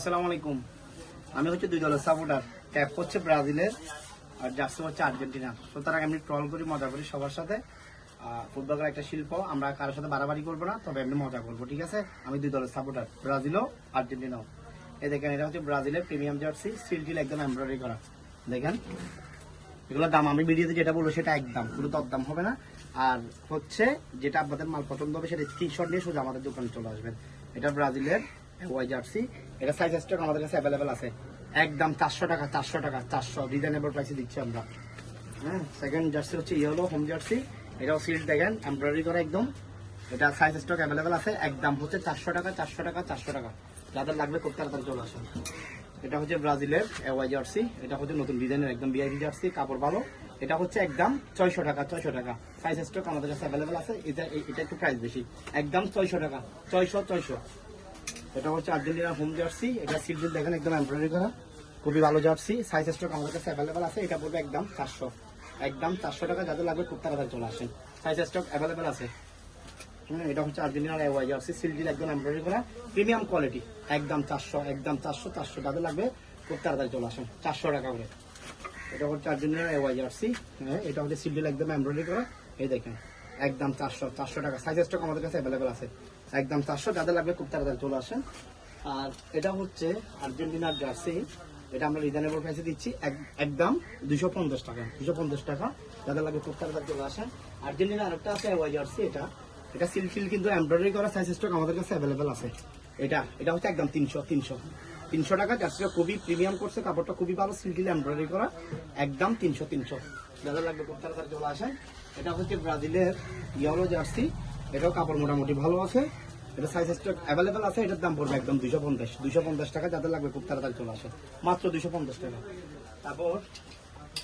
আসসালামু আলাইকুম। আমি হচ্ছে দুই দলের সাপোর্টার। ক্যাপ হচ্ছে ব্রাজিলের আর জার্সি হচ্ছে আর্জেন্টিনার। সুতরাং আমি ট্রল করি, মজা করি সবার সাথে। ফুটবল খেলা একটা শিল্প, আমরা কারোর সাথে বাড়াবাড়ি করবো না, তবে এমনি মজা করবো, ঠিক আছে? আমি দুই দলের সাপোর্টার, ব্রাজিলও আর্জেন্টিনাও। এই দেখেন, এটা হচ্ছে ব্রাজিলের প্রিমিয়াম জার্সি, সিল একদম এমব্রয়ডারি করা। দেখেন, এগুলোর দাম আমি ভিডিওতে যেটা বলবো সেটা একদম, পুরো দরদাম হবে না। আর হচ্ছে যেটা আপনাদের মাল পছন্দ হবে সেটা স্ক্রিনশট নিয়ে সোজা আমাদের দোকানে চলে আসবেন। এটা ব্রাজিলের ওয়াই জার্সি, এটা সাইজ স্টক আমাদের কাছে অ্যাভেলেবেল আছে। একদম 400 টাকা, 400 টাকা, 400 রিজনেবল প্রাইসে দিচ্ছি আমরা। হ্যাঁ, সেকেন্ড জার্সি হচ্ছে ইয়েলো হোম জার্সি, এটাও সিল দেখেন এমব্রয়ডারি করা একদম। এটা সাইজ স্টক অ্যাভেলেবেল আছে, একদম হচ্ছে 400 টাকা, 400 টাকা, 400 টাকা। যাদের লাগবে খুব তাড়াতাড়ি চলে আসেন। এটা হচ্ছে ব্রাজিলের ওয়াই জার্সি, এটা হচ্ছে নতুন ডিজাইনের একদম ভিআইপি জার্সি, কাপড় ভালো। এটা হচ্ছে একদম 600 টাকা, 600 টাকা। সাইজ স্টক আমাদের কাছে অ্যাভেলেবেল আছে। এটা একটু প্রাইস বেশি, একদম 600 টাকা, 600। এটা হচ্ছে আর্জেন্টিনার হোম জার্সি, এটা সিল দেখেন একদম এমব্রয়ডারি করা, খুবই ভালো জার্সি। সাইজ স্টক আমাদের কাছে অ্যাভেলেবেল আছে। এটা পড়বে একদম 400, একদম 400 টাকা। যাদের লাগবে খুব তাড়াতাড়ি চলে আসেন, সাইজ স্টক অ্যাভেলেবেল আছে। এটা হচ্ছে আর্জেন্টিনার ওয়াই জার্সি, সিল একদম এমব্রয়ডারি করা, প্রিমিয়াম কোয়ালিটি, একদম 400, একদম 400। যাদের লাগবে খুব তাড়াতাড়ি চলে আসেন, 400 টাকা করে। এটা হচ্ছে আর্জেন্টিনার ওয়াই জার্সি, হ্যাঁ, এটা হচ্ছে সিল একদম এমব্রয়ডারি করা। এই দেখেন, একদম 400 টাকা। সাইজ স্টক আমাদের কাছে অ্যাভেলেবেল আছে, একদম 400। যাদের লাগবে খুব তাড়াতাড়ি চলে আসেন। আর এটা হচ্ছে আর্জেন্টিনার জার্সি, এটা আমরা রিজনেবল প্রাইসে দিচ্ছি, একদম 250 টাকা, 250 টাকা। যাদের লাগবে খুব তাড়াতাড়ি চলে আসেন। আর্জেন্টিনার আরেকটা আছে ওয়াই জার্সি, এটা সিল কিন্তু এমব্রয়ডারি করা, সাইজ স্টক আমাদের কাছে অ্যাভেলেবেল আছে। এটা হচ্ছে একদম 300 টাকা। জার্সিটা খুবই প্রিমিয়াম করছে, কাপড়টা খুবই ভালো, সিল এমব্রয়ডারি করা, একদম 300। যাদের লাগবে খুব তাড়াতাড়ি চলে আসেন। এটা হচ্ছে ব্রাজিলের ইয়েলো জার্সি, এটাও কাপড় মোটামুটি ভালো আছে, এটা সাইজ স্টক অ্যাভেলেবেল আছে। এটার দাম পড়বে একদম 250 টাকা। যাদের লাগবে খুব তাড়াতাড়ি চলে আসে, মাত্র 250 টাকা। তারপর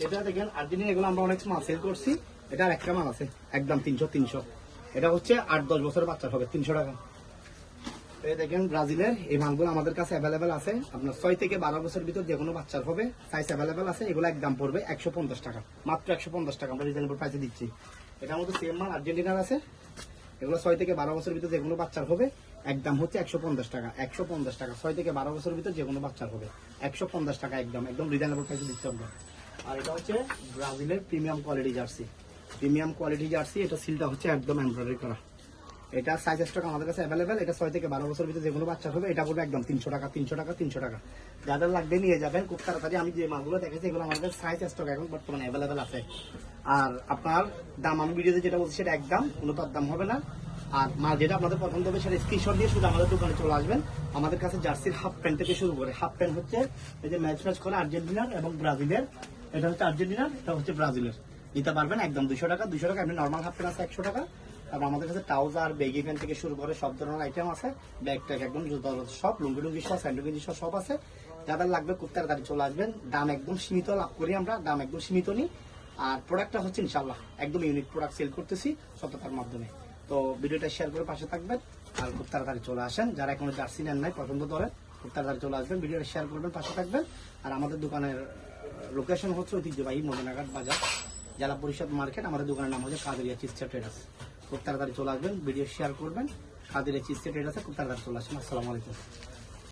এটা দেখেন আর্জেন্টিনা, এগুলো আমরা অনেক মাল সেল করছি। এটার একটা মাল আছে একদম 300। এটা হচ্ছে 8-10 বছরের বাচ্চা হবে, 300 টাকা। এই দেখেন ব্রাজিলের এই মালগুলো আমাদের কাছে অ্যাভেলেবেল আছে। আপনার 6 থেকে 12 বছর ভিতর যে কোনো বাচ্চার হবে, সাইজ অ্যাভেলেবেল আছে। এগুলো একদম পড়বে 150 টাকা, মাত্র 150 টাকা আমরা রিজনেবল প্রাইসে দিচ্ছি। এটার মধ্যে সেম মাল আর্জেন্টিনার আছে, এগুলো 6 থেকে 12 বছর ভিতর যে কোনো বাচ্চার হবে, একদম হচ্ছে 150 টাকা, 150 টাকা। 6 থেকে 12 বছর ভিতর যে কোনো বাচ্চার হবে 150 টাকা, একদম রিজনেবল প্রাইসে দিচ্ছি আমরা। আর এটা হচ্ছে ব্রাজিলের প্রিমিয়াম কোয়ালিটি জার্সি, এটা সিলটা হচ্ছে একদম এমব্রয়ডারি করা। এটা সাইজ স্টক আমাদের কাছে অ্যাভেলেবেল। এটা 6 থেকে 12 বছর ভিতরে যে কোনো বাচ্চা হবে, এটা পড়বে একদম 300 টাকা, 300 টাকা। যাদের লাগবে নিয়ে যাবেন খুব তাড়াতাড়ি। আমি যে মালগুলো দেখেছি এগুলো আমাদের সাইজ স্টক এখন বর্তমানে অ্যাভেলেবেল আছে। আর আপনার দাম আমি ভিডিওতে যেটা বলছি সেটা একদম, কোনো দাম হবে না। আর মাল যেটা আপনাদের পছন্দ হবে সেটা স্ক্রিনশট দিয়ে শুধু আমাদের দোকানে চলে আসবেন। আমাদের কাছে জার্সির হাফ প্যান্ট থেকে শুরু করে, হাফ প্যান্ট হচ্ছে এই যে ম্যাচ করে আর্জেন্টিনার এবং ব্রাজিলের, এটা হচ্ছে আর্জেন্টিনার, এটা হচ্ছে ব্রাজিলের। নিতে পারবেন একদম 200 টাকা। আপনি নর্মাল হাফ প্যান্ট আছে 100 টাকা। তারপর আমাদের কাছে ট্রাউজার, বেগি প্যান্ট থেকে শুরু করে সব ধরনের আইটেম আছে। ব্যাগ ট্যাগ একদম সব, লুঙ্গি সব, স্যান্ডো সব আছে। যাদের লাগবে খুব তাড়াতাড়ি চলে আসবেন। দাম একদম সীমিত লাভ করি আমরা, দাম একদম সীমিত নিই। আর প্রোডাক্টটা হচ্ছে ইনশাল্লাহ একদম ইউনিক প্রোডাক্ট সেল করতেছি সততার মাধ্যমে। তো ভিডিওটা শেয়ার করে পাশে থাকবেন আর খুব তাড়াতাড়ি চলে আসেন। যারা এখনো জার্সি নেন নাই, পছন্দ করেন, খুব তাড়াতাড়ি চলে আসবেন। ভিডিওটা শেয়ার করবেন, পাশে থাকবেন। আর আমাদের দোকানের লোকেশন হচ্ছে ঐতিহ্যবাহী মদিনাঘাট বাজার, জেলা পরিষদ মার্কেট। আমাদের দোকানের নাম হচ্ছে কাদেরিয়া চিপসা ট্রেডার্স। খুব তাড়াতাড়ি চলে আসবেন, ভিডিও শেয়ার করবেন। কাদেরিয়া চিপসা ট্রেডার্সে খুব তাড়াতাড়ি চলে আসবেন। আসসালামু আলাইকুম।